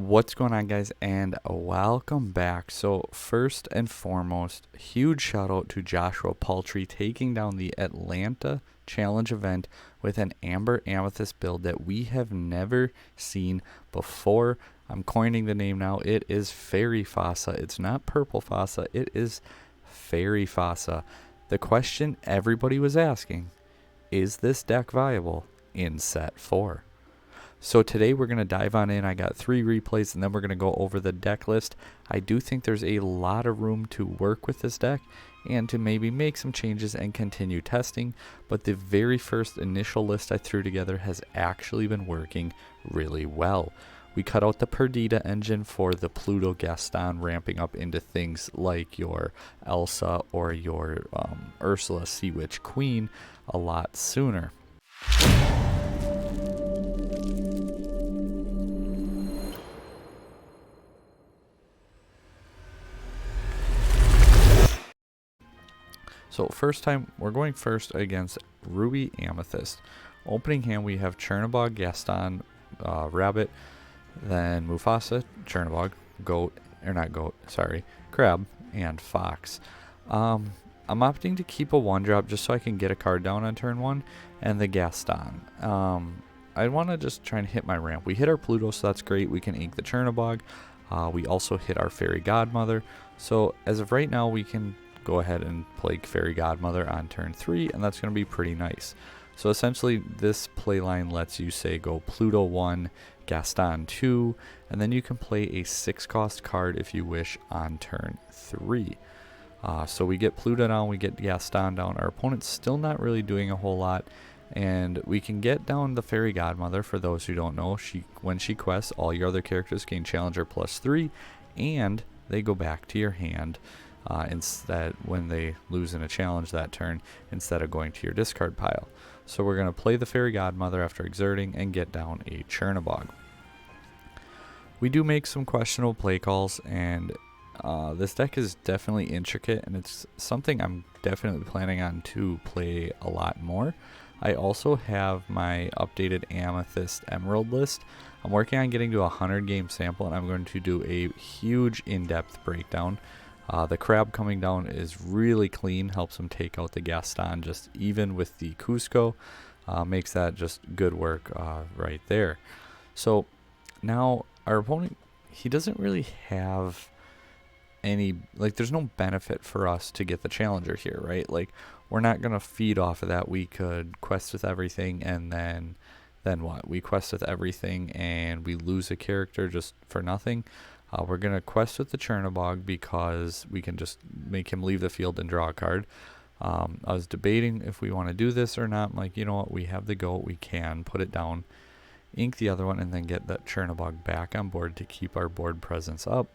What's going on, guys, and welcome back. So first and foremost, huge shout out to Joshua Paltry taking down the Atlanta Challenge event with an Amber Amethyst build that we have never seen before. I'm coining the name now. It is Fairy FASA. It's not Purple FASA. It is Fairy FASA. The question everybody was asking, is this deck viable in set 4? So today we're going to dive on in. I got 3 replays and then we're going to go over the deck list. I do think there's a lot of room to work with this deck and to maybe make some changes and continue testing. But the very first initial list I threw together has actually been working really well. We cut out the Perdita engine for the Pluto Gaston, ramping up into things like your Elsa or your Ursula Sea Witch Queen a lot sooner. So first time, we're going first against Ruby Amethyst. Opening hand, we have Chernabog, Gaston, Rabbit, then Mufasa, Chernabog, Crab, and Fox. I'm opting to keep a 1-drop just so I can get a card down on turn 1, and the Gaston. I want to just try and hit my ramp. We hit our Pluto, so that's great. We can ink the Chernabog. We also hit our Fairy Godmother. So as of right now, we can go ahead and play Fairy Godmother on turn 3, and that's going to be pretty nice. So essentially this playline lets you say go Pluto 1, Gaston 2, and then you can play a 6-cost card if you wish on turn 3. So we get Pluto down, we get Gaston down. Our opponent's still not really doing a whole lot, and we can get down the Fairy Godmother. For those who don't know, when she quests, all your other characters gain Challenger +3, and they go back to your hand instead when they lose in a challenge that turn, instead of going to your discard pile. So we're going to play the Fairy Godmother after exerting and get down a Chernabog. We do make some questionable play calls, and this deck is definitely intricate, and it's something I'm definitely planning on to play a lot more. I also have my updated Amethyst Emerald list. I'm working on getting to a 100 game sample, and I'm going to do a huge in-depth breakdown. The Crab coming down is really clean, helps him take out the Gaston just even with the Cusco. Makes that just good work right there. So now our opponent, he doesn't really have any, like, there's no benefit for us to get the Challenger here, right? Like, we're not going to feed off of that. We could quest with everything, and then what? We quest with everything and we lose a character just for nothing. We're going to quest with the Chernabog because we can just make him leave the field and draw a card. I was debating if we want to do this or not. I'm like, you know what? We have the goat. We can put it down, ink the other one, and then get that Chernabog back on board to keep our board presence up.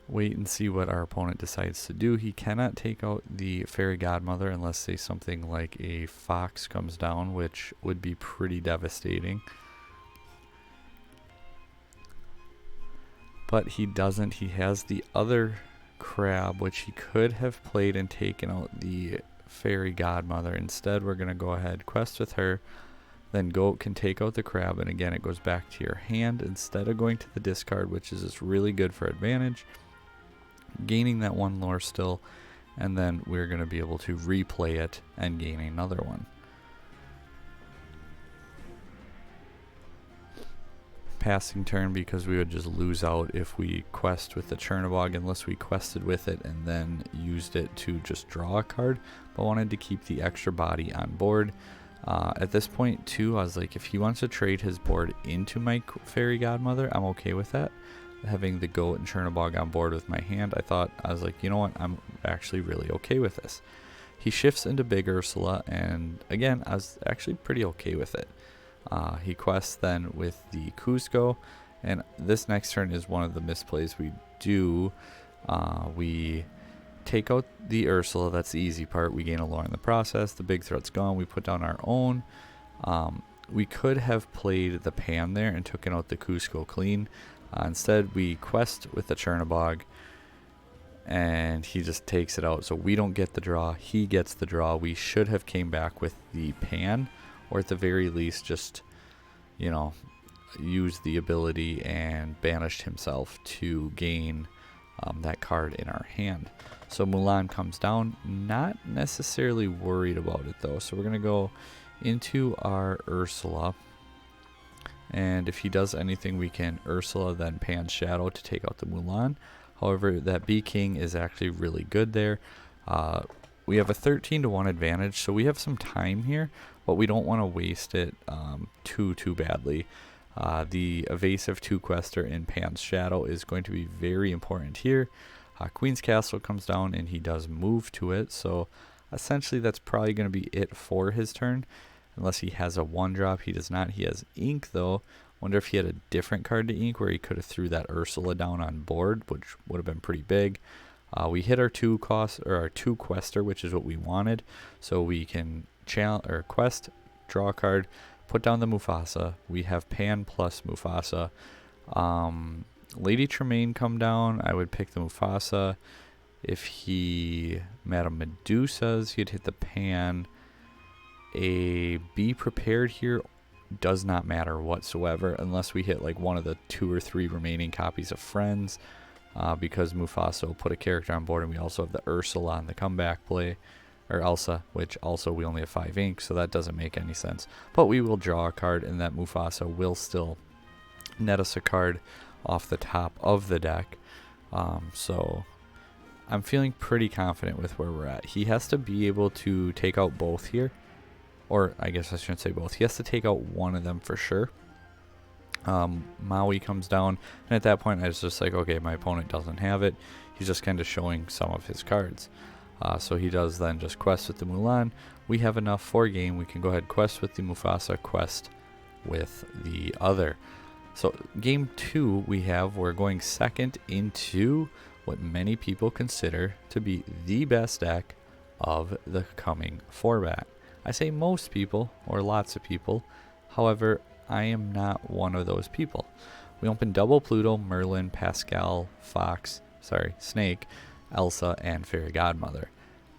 Wait and see what our opponent decides to do. He cannot take out the Fairy Godmother unless, say, something like a Fox comes down, which would be pretty devastating. But he doesn't. He has the other Crab, which he could have played and taken out the Fairy Godmother. Instead, we're going to go ahead, quest with her, then Goat can take out the Crab, and again, it goes back to your hand instead of going to the discard, which is just really good for advantage. Gaining that 1 lore still, and then we're going to be able to replay it and gain another one. Passing turn because we would just lose out if we quest with the Chernabog unless we quested with it and then used it to just draw a card, but wanted to keep the extra body on board. At this point too, I was like, if he wants to trade his board into my Fairy Godmother, I'm okay with that. Having the Goat and Chernabog on board with my hand, I was like, you know what, I'm actually really okay with this. He shifts into Big Ursula, and again, I was actually pretty okay with it. He quests then with the Cusco, and this next turn is one of the misplays we do. We take out the Ursula, that's the easy part. We gain a lore in the process. The big threat's gone. We put down our own. We could have played the Pan there and taken out the Cusco clean. Instead, we quest with the Chernabog, and he just takes it out. So we don't get the draw. He gets the draw. We should have came back with the Pan, or at the very least just, you know, used the ability and banished himself to gain that card in our hand. So Mulan comes down, not necessarily worried about it though. So we're going to go into our Ursula. And if he does anything, we can Ursula then Pan's Shadow to take out the Mulan. However, that Bee King is actually really good there. We have a 13-to-1 advantage, so we have some time here, but we don't want to waste it too badly. The evasive 2-quester in Pan's Shadow is going to be very important here. Queen's Castle comes down and he does move to it, so essentially that's probably going to be it for his turn. Unless he has a 1-drop, he does not. He has ink though. Wonder if he had a different card to ink where he could have threw that Ursula down on board, which would have been pretty big. We hit our 2-quester, which is what we wanted, so we can quest, draw a card, put down the Mufasa. We have Pan plus Mufasa. Lady Tremaine come down. I would pick the Mufasa. If he Madame Medusa's, he'd hit the Pan. A Be Prepared here does not matter whatsoever unless we hit like one of the 2 or 3 remaining copies of Friends, because Mufasa will put a character on board, and we also have the Ursula on the comeback play, or Elsa, which also we only have 5 ink, so that doesn't make any sense. But we will draw a card, and that Mufasa will still net us a card off the top of the deck. So I'm feeling pretty confident with where we're at. He has to be able to take out both here. Or I guess I shouldn't say both. He has to take out one of them for sure. Maui comes down, and at that point I was just like, okay, my opponent doesn't have it. He's just kind of showing some of his cards. So he does then just quest with the Mulan. We have enough for game. We can go ahead quest with the Mufasa, quest with the other. So game 2 we're going second into what many people consider to be the best deck of the coming format. I say most people, or lots of people. However, I am not one of those people. We open double Pluto, Merlin, Pascal, Snake, Elsa, and Fairy Godmother.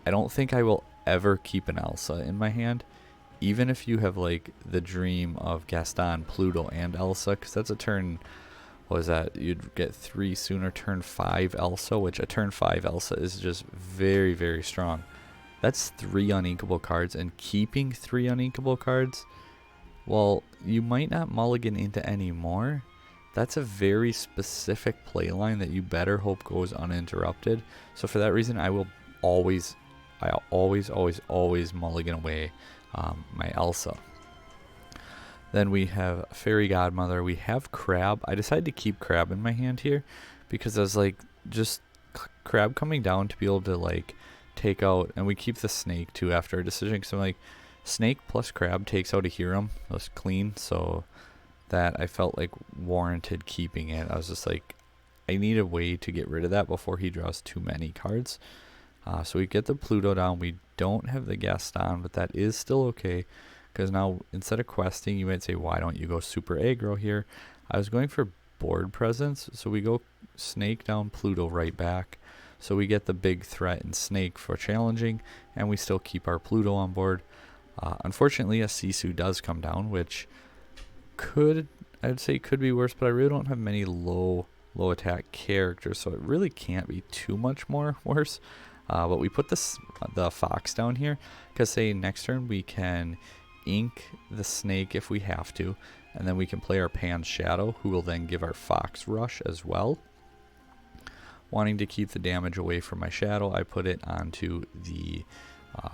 I don't think I will ever keep an Elsa in my hand, even if you have like the dream of Gaston, Pluto, and Elsa, because that's a turn, what was that? You'd get 3 sooner, turn 5 Elsa, which a turn 5 Elsa is just very, very strong. That's 3 uninkable cards, and keeping 3 uninkable cards, well, you might not mulligan into any more. That's a very specific play line that you better hope goes uninterrupted. So for that reason, I'll always mulligan away my Elsa. Then we have Fairy Godmother. We have Crab. I decided to keep Crab in my hand here because I was like, just Crab coming down to be able to like take out, and we keep the Snake too after a decision, because I'm like, Snake plus Crab takes out a Hiram. That's clean, so that I felt like warranted keeping it. I was just like, I need a way to get rid of that before he draws too many cards. So we get the Pluto down. We don't have the Gaston, but that is still okay, because now instead of questing, you might say, why don't you go super aggro here? I was going for board presence, so we go Snake down, Pluto right back. So we get the big threat in Snake for challenging, and we still keep our Pluto on board. Unfortunately, a Sisu does come down, which I'd say could be worse, but I really don't have many low attack characters, so it really can't be too much more worse. But we put the Fox down here, because say next turn we can ink the Snake if we have to, and then we can play our Pan's Shadow, who will then give our Fox rush as well. Wanting to keep the damage away from my Shadow, I put it onto the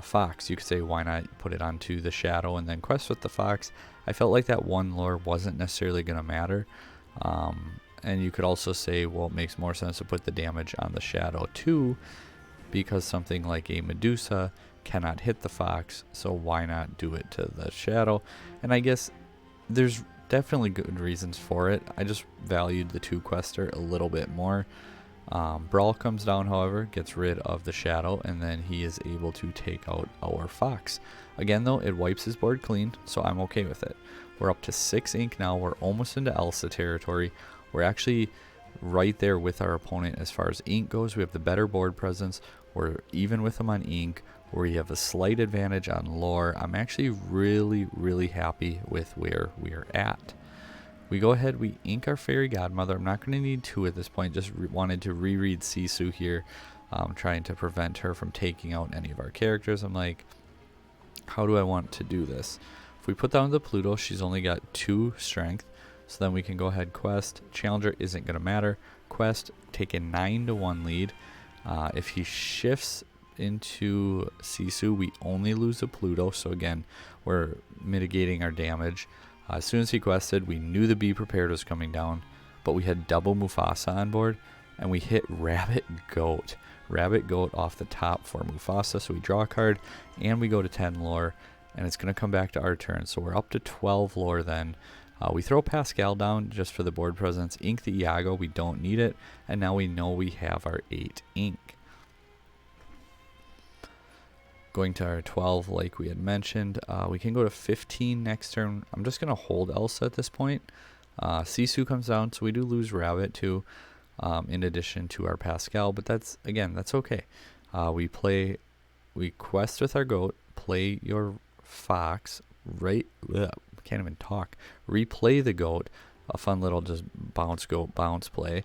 Fox. You could say, why not put it onto the Shadow and then quest with the Fox? I felt like that one lore wasn't necessarily going to matter. And you could also say, well, it makes more sense to put the damage on the Shadow too, because something like a Medusa cannot hit the Fox, so why not do it to the Shadow? And I guess there's definitely good reasons for it. I just valued the 2-quester a little bit more. Brawl comes down, however, gets rid of the Shadow, and then he is able to take out our Fox. Again, though, it wipes his board clean, so I'm okay with it. We're up to 6 ink now. We're almost into Elsa territory. We're actually right there with our opponent as far as ink goes. We have the better board presence. We're even with him on ink. We have a slight advantage on lore. I'm actually really, really happy with where we're at. We go ahead, we ink our Fairy Godmother. I'm not going to need 2 at this point, just wanted to reread Sisu here, trying to prevent her from taking out any of our characters. I'm like, how do I want to do this? If we put down the Pluto, she's only got 2 strength, so then we can go ahead, quest. Challenger isn't going to matter. Quest, take a 9-1 lead. If he shifts into Sisu, we only lose a Pluto, so again, we're mitigating our damage. As soon as he quested, we knew the Be Prepared was coming down, but we had double Mufasa on board, and we hit Rabbit Goat. Rabbit Goat off the top for Mufasa, so we draw a card, and we go to 10 lore, and it's going to come back to our turn, so we're up to 12 lore then. We throw Pascal down just for the board presence, ink the Iago, we don't need it, and now we know we have our 8 ink. Going to our 12, like we had mentioned, we can go to 15 next turn. I'm just going to hold Elsa at this point. Sisu comes down, so we do lose Rabbit too, in addition to our Pascal, but that's okay. We quest with our Goat, play your Fox, can't even talk. Replay the Goat, a fun little just bounce Goat bounce play.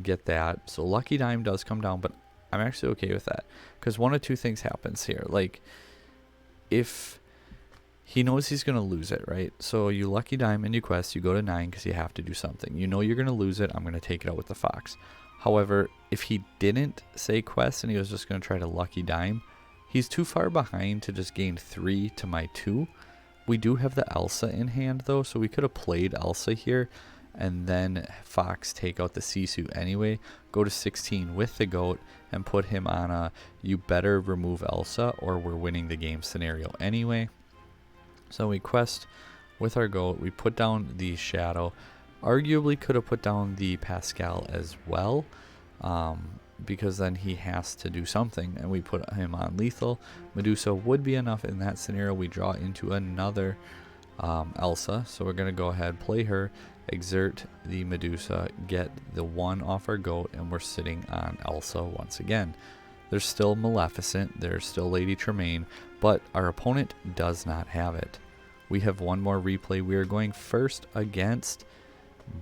Get that. So Lucky Dime does come down, but I'm actually okay with that, because one of 2 things happens here. Like, if he knows he's going to lose it, right? So you Lucky Dime and you quest, you go to 9 because you have to do something. You know you're going to lose it, I'm going to take it out with the Fox. However, if he didn't say quest and he was just going to try to Lucky Dime, he's too far behind to just gain 3 to my 2. We do have the Elsa in hand though, so we could have played Elsa here and then Fox take out the Sisu anyway, go to 16 with the Goat, and put him on a you better remove Elsa or we're winning the game scenario anyway. So we quest with our Goat, we put down the Shadow, arguably could have put down the Pascal as well, because then he has to do something, and we put him on lethal. Medusa would be enough in that scenario. We draw into another Elsa, so we're going to go ahead, play her, exert the Medusa, get the 1 off our Goat, and we're sitting on Elsa once again. There's still Maleficent, there's still Lady Tremaine, but our opponent does not have it. We have 1 more replay. We are going first against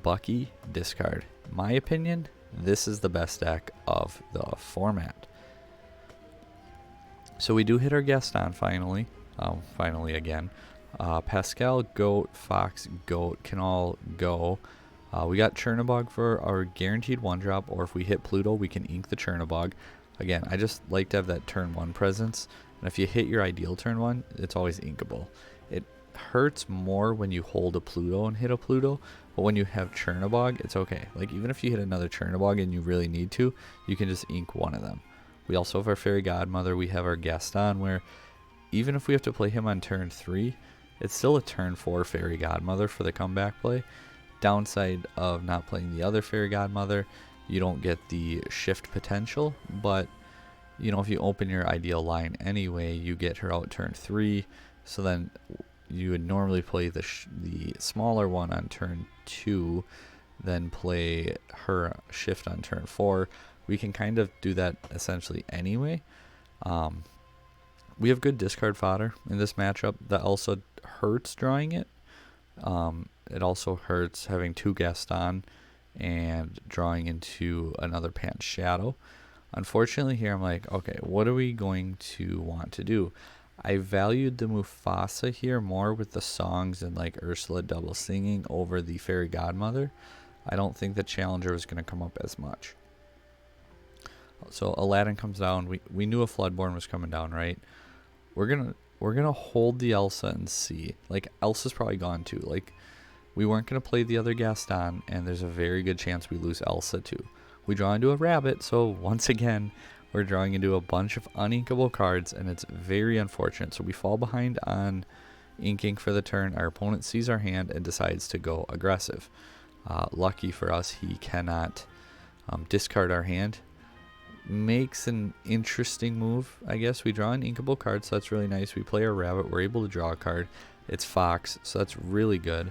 Bucky Discard. My opinion, this is the best deck of the format. So we do hit our Gaston finally. Finally again. Pascal, Goat, Fox, Goat can all go. We got Chernabog for our guaranteed 1-drop, or if we hit Pluto, we can ink the Chernabog. Again, I just like to have that turn 1 presence, and if you hit your ideal turn 1, it's always inkable. It hurts more when you hold a Pluto and hit a Pluto, but when you have Chernabog, it's okay. Like, even if you hit another Chernabog and you really need to, you can just ink one of them. We also have our Fairy Godmother. We have our Gaston, where even if we have to play him on turn 3, it's still a turn 4 Fairy Godmother for the comeback play. Downside of not playing the other Fairy Godmother, you don't get the shift potential, but you know, if you open your ideal line anyway, you get her out turn 3, so then you would normally play the smaller one on turn 2, then play her shift on turn 4. We can kind of do that essentially anyway. We have good discard fodder in this matchup. That also hurts drawing it. It also hurts having 2 Gaston and drawing into another Pan Shadow. Unfortunately here I'm like, okay, what are we going to want to do? I valued the Mufasa here more with the songs and like Ursula double singing over the Fairy Godmother. I don't think the Challenger was going to come up as much. So Aladdin comes down. We knew a Floodborn was coming down, right? We're gonna hold the Elsa and see. Like, Elsa's probably gone too. Like, we weren't gonna play the other Gaston, and there's a very good chance we lose Elsa too. We draw into a Rabbit, so once again we're drawing into a bunch of uninkable cards, and it's very unfortunate. So we fall behind on inking for the turn. Our opponent sees our hand and decides to go aggressive. Lucky for us, he cannot discard our hand. Makes an interesting move, I guess. We draw an inkable card, so that's really nice. We play our Rabbit, we're able to draw a card. It's Fox, so that's really good.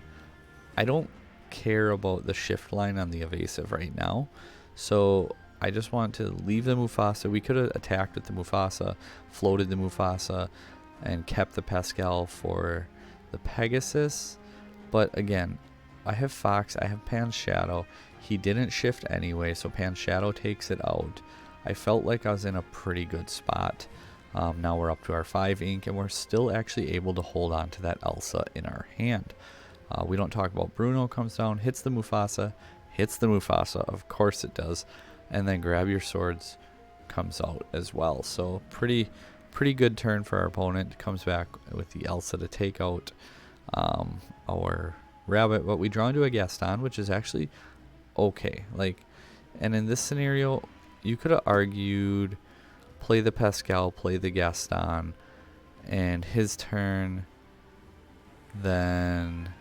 I don't care about the shift line on the evasive right now, so I just want to leave the Mufasa. We could have attacked with the Mufasa, floated the Mufasa, and kept the Pascal for the Pegasus, but again, I have Fox, I have Pan's Shadow. He didn't shift anyway, so Pan's Shadow takes it out. I felt like I was in a pretty good spot. Now we're up to our 5 ink, and we're still actually able to hold on to that Elsa in our hand. We don't talk about Bruno comes down, hits the Mufasa, of course it does, and then grab your swords comes out as well. So pretty good turn for our opponent. Comes back with the Elsa to take out our rabbit, but we draw into a Gaston, which is actually okay. Like, and in this scenario, you could have argued play the Pascal, play the Gaston, and his turn, then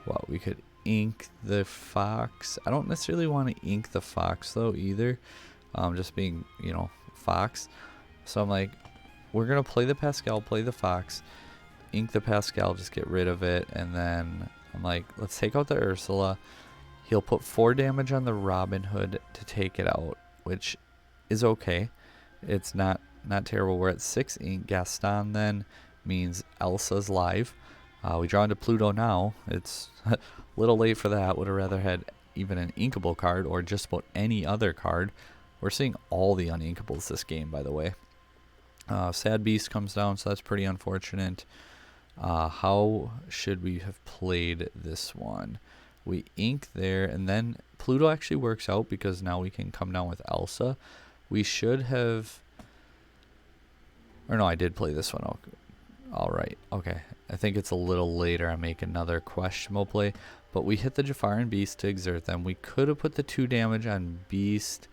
what, we could ink the Fox. I don't necessarily want to ink the Fox though either, just being, you know, Fox. So I'm like, we're gonna play the Pascal, play the Fox, ink the Pascal, just get rid of it, and then I'm like, let's take out the Ursula. He'll put 4 damage on the Robin Hood to take it out, which is okay. It's not terrible. We're at 6 ink. Gaston then means Elsa's live. We draw into Pluto now. It's a little late for that. Would have rather had even an inkable card or just about any other card. We're seeing all the uninkables this game, by the way. Sad Beast comes down, so that's pretty unfortunate. How should we have played this one? We ink there, and then Pluto actually works out because now we can come down with Elsa. We should have... Or no, I did play this one. Alright, okay. I think it's a little later. I make another questionable play. But we hit the Jafar and Beast to exert them. We could have put the 2 damage on Beast,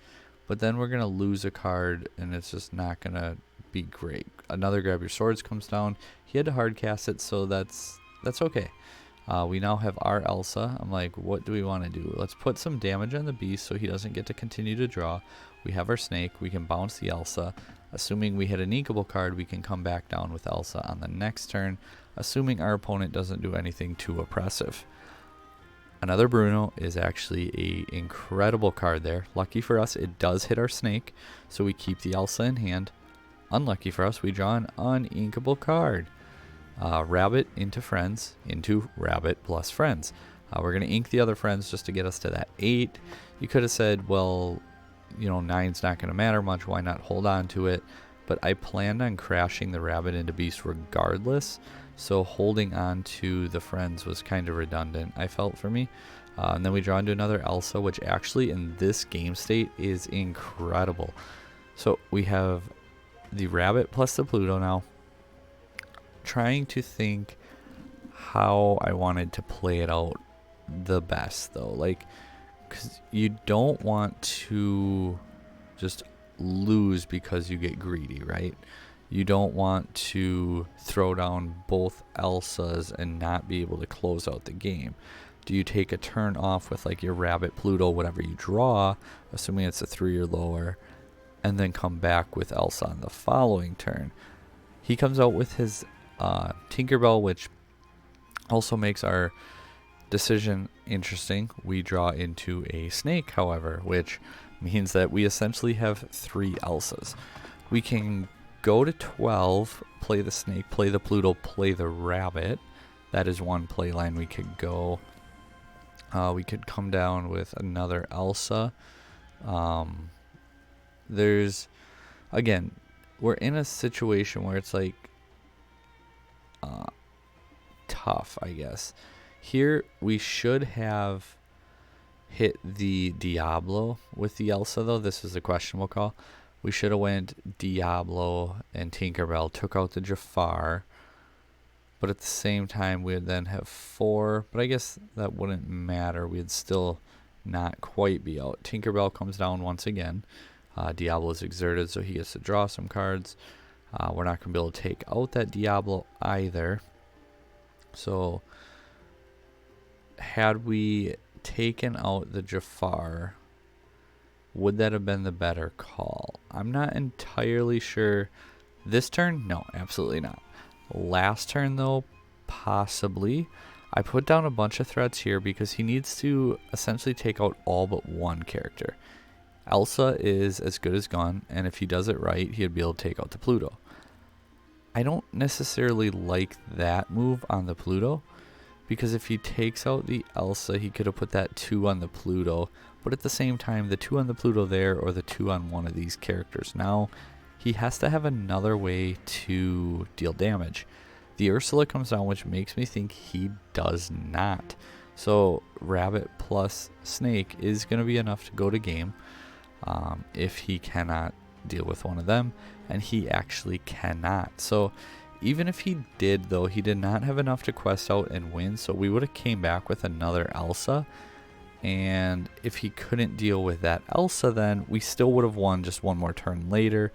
but then we're going to lose a card, and it's just not going to be great. Another Grab Your Swords comes down. He had to hard cast it, so that's okay. We now have our Elsa. I'm like, what do we want to do? Let's put some damage on the Beast so he doesn't get to continue to draw. We have our Snake. We can bounce the Elsa. Assuming we hit an inkable card, we can come back down with Elsa on the next turn, assuming our opponent doesn't do anything too oppressive. Another Bruno is actually a incredible card there. Lucky for us, it does hit our Snake, so we keep the Elsa in hand. Unlucky for us, we draw an uninkable card. Rabbit into Friends, into Rabbit plus Friends. We're going to ink the other Friends just to get us to that 8. You could have said, well, you know, 9's not going to matter much, why not hold on to it? But I planned on crashing the Rabbit into Beast regardless, so holding on to the Friends was kind of redundant, I felt, for me. And then we draw into another Elsa, which actually in this game state is incredible. So we have the Rabbit plus the Pluto now. Trying to think how I wanted to play it out the best though, like, because you don't want to just lose because you get greedy, right? You don't want to throw down both Elsas and not be able to close out the game. Do you take a turn off with like your Rabbit, Pluto, whatever you draw, assuming it's a 3 or lower, and then come back with Elsa on the following turn? He comes out with his Tinkerbell, which also makes our decision interesting. We draw into a Snake, however, which means that we essentially have 3 Elsas. We can go to 12, play the Snake, play the Pluto, play the Rabbit. That is one play line we could go. We could come down with another Elsa. There's, again, we're in a situation where it's like tough, I guess. Here we should have hit the Diablo with the Elsa, though. This is a questionable call. We should have went Diablo and Tinkerbell, took out the Jafar, but at the same time we'd then have 4, but I guess that wouldn't matter. We'd still not quite be out. Tinkerbell comes down once again. Diablo is exerted, so he gets to draw some cards. We're not going to be able to take out that Diablo either. So had we taken out the Jafar, would that have been the better call? I'm not entirely sure. This turn? No, absolutely not. Last turn, though, possibly. I put down a bunch of threats here because he needs to essentially take out all but one character. Elsa is as good as gone, and if he does it right, he'd be able to take out the Pluto. I don't necessarily like that move on the Pluto because if he takes out the Elsa, he could have put that 2 on the Pluto, but at the same time, the 2 on the Pluto there, or the 2 on one of these characters. Now, he has to have another way to deal damage. The Ursula comes down, which makes me think he does not. So Rabbit plus Snake is going to be enough to go to game if he cannot deal with one of them, and he actually cannot. So even if he did, though, he did not have enough to quest out and win, so we would have came back with another Elsa. And if he couldn't deal with that Elsa, then we still would have won just one more turn later.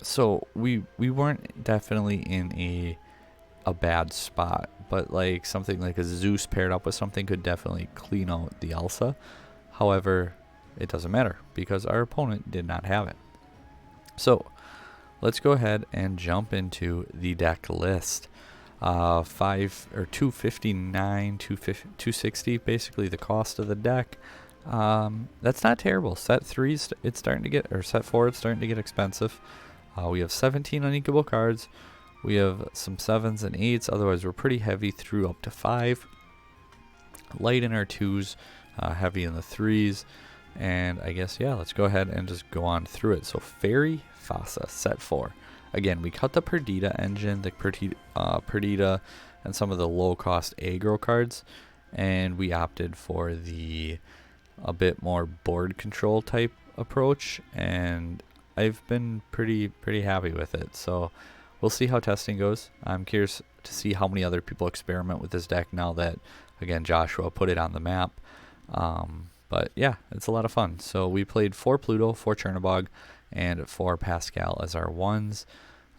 So we weren't definitely in a bad spot, but like something like a Zeus paired up with something could definitely clean out the Elsa. However, it doesn't matter because our opponent did not have it. So let's go ahead and jump into the deck list. 259, 260, basically the cost of the deck. That's not terrible. Set 3, it's starting to get, or set 4, it's starting to get expensive. We have 17 unequal cards. We have some 7s and 8s. Otherwise, we're pretty heavy through up to 5. Light in our 2s, heavy in the 3s. And I guess, yeah, let's go ahead and just go on through it. So Fairy FASA, set 4. Again, we cut the Perdita engine, the Perdita, and some of the low-cost aggro cards, and we opted for a bit more board control type approach, and I've been pretty happy with it. So we'll see how testing goes. I'm curious to see how many other people experiment with this deck now that, again, Joshua put it on the map. But yeah, it's a lot of fun. So we played 4 Pluto, 4 Chernobog, and 4 Pascal as our ones.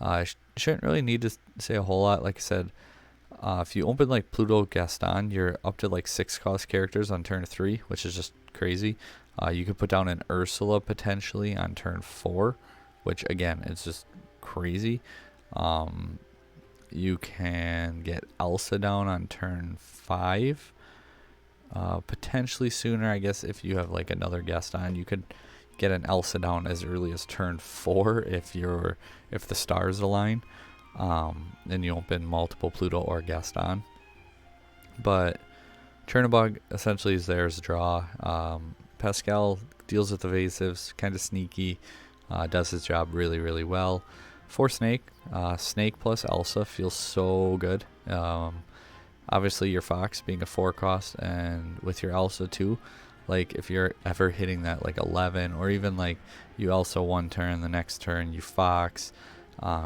I shouldn't really need to say a whole lot. Like I said, if you open like Pluto Gaston, you're up to like 6 cost characters on turn 3, which is just crazy. You could put down an Ursula potentially on turn 4, which again, it's just crazy. You can get Elsa down on turn 5. Potentially sooner, I guess, if you have like another Gaston, you could get an Elsa down as early as turn 4 if the stars align, and you open multiple Pluto or Gaston. But Chernobog essentially is there as a draw. Pascal deals with evasives, kind of sneaky, does his job really well. For Snake, Snake plus Elsa feels so good. Obviously your Fox being a 4 cost, and with your Elsa too, like if you're ever hitting that like 11, or even like you Elsa one turn, the next turn you Fox,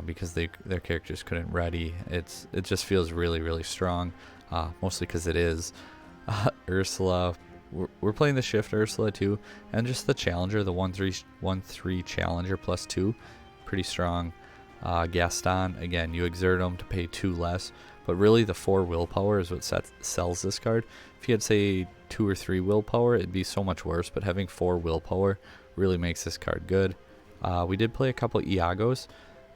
because their characters couldn't ready, it just feels really strong, mostly because it is. Ursula, we're playing the Shift Ursula too, and just the Challenger, the 1/3 Challenger plus 2, pretty strong. Gaston, again, you exert them to pay 2 less, but really the 4 willpower is what sells this card. If you had, say, 2 or 3 willpower, it'd be so much worse, but having 4 willpower really makes this card good. We did play a couple Iagos.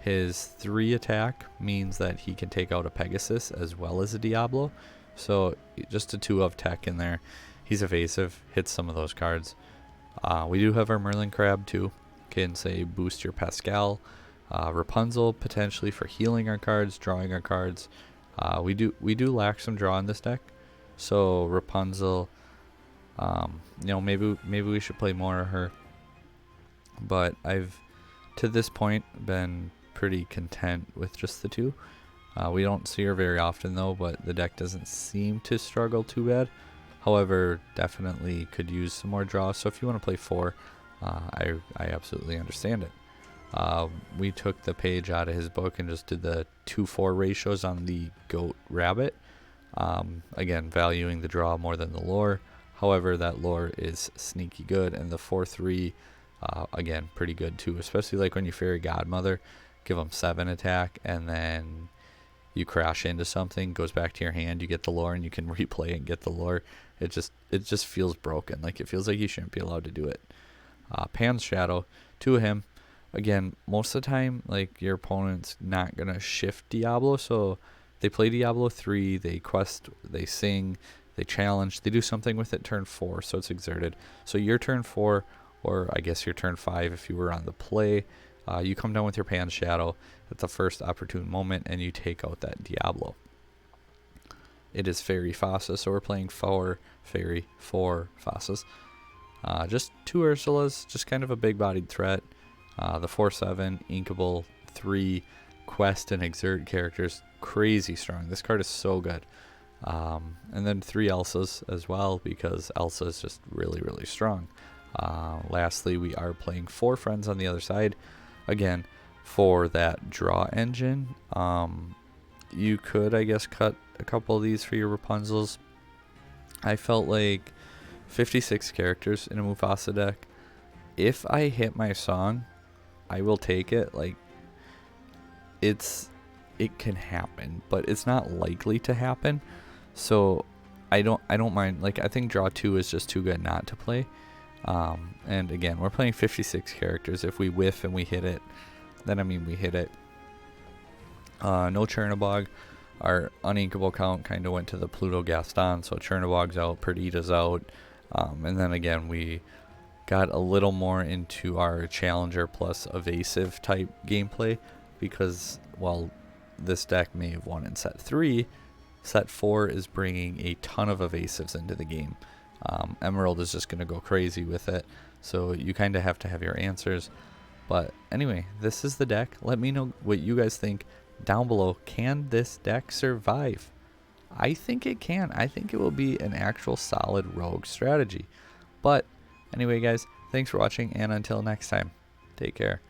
His 3 attack means that he can take out a Pegasus as well as a Diablo, so just a 2 of tech in there. He's evasive, hits some of those cards. We do have our Merlin Crab too, can say boost your Pascal. Rapunzel potentially for healing our cards, drawing our cards. We do lack some draw in this deck, so Rapunzel, maybe we should play more of her. But I've to this point been pretty content with just the 2. We don't see her very often though, but the deck doesn't seem to struggle too bad. However, definitely could use some more draws. So if you want to play 4, I absolutely understand it. We took the page out of his book and just did the 2-4 ratios on the Goat Rabbit. Again, valuing the draw more than the lore. However, that lore is sneaky good, and the 4-3, again, pretty good too. Especially like when you Fairy Godmother, give them 7 attack, and then you crash into something, goes back to your hand, you get the lore, and you can replay and get the lore. It just feels broken. Like it feels like you shouldn't be allowed to do it. Pan's Shadow, 2 of him. Again, most of the time, like your opponent's not gonna shift Diablo, so they play Diablo 3, they quest, they sing, they challenge, they do something with it turn 4, so it's exerted. So your turn 4, or I guess your turn 5 if you were on the play, you come down with your Pan's Shadow at the first opportune moment and you take out that Diablo. it is Fairy FASA, so we're playing 4 Fairy, 4 FASAs. Just 2 Ursulas, just kind of a big-bodied threat. The 4/7, Inkable, 3 Quest and Exert characters, crazy strong. This card is so good. And then 3 Elsas as well, because Elsa is just really, really strong. Lastly, we are playing 4 Friends on the other side. Again, for that draw engine, you could, I guess, cut a couple of these for your Rapunzels. I felt like 56 characters in a Mufasa deck. If I hit my song, I will take it. Like, it can happen, but it's not likely to happen. So I don't mind. Like, I think draw 2 is just too good not to play. And again, we're playing 56 characters. If we whiff and we hit it, then I mean we hit it. No Chernobog. Our uninkable count kind of went to the Pluto Gaston, so Chernobog's out, Perdita's out. And then again, we got a little more into our Challenger plus evasive type gameplay, because while this deck may have won in set 3, set 4 is bringing a ton of evasives into the game. Emerald is just going to go crazy with it, so you kind of have to have your answers. But anyway, this is the deck. Let me know what you guys think down below. Can this deck survive? I think it can. I think it will be an actual solid rogue strategy. But anyway, guys, thanks for watching, and until next time, take care.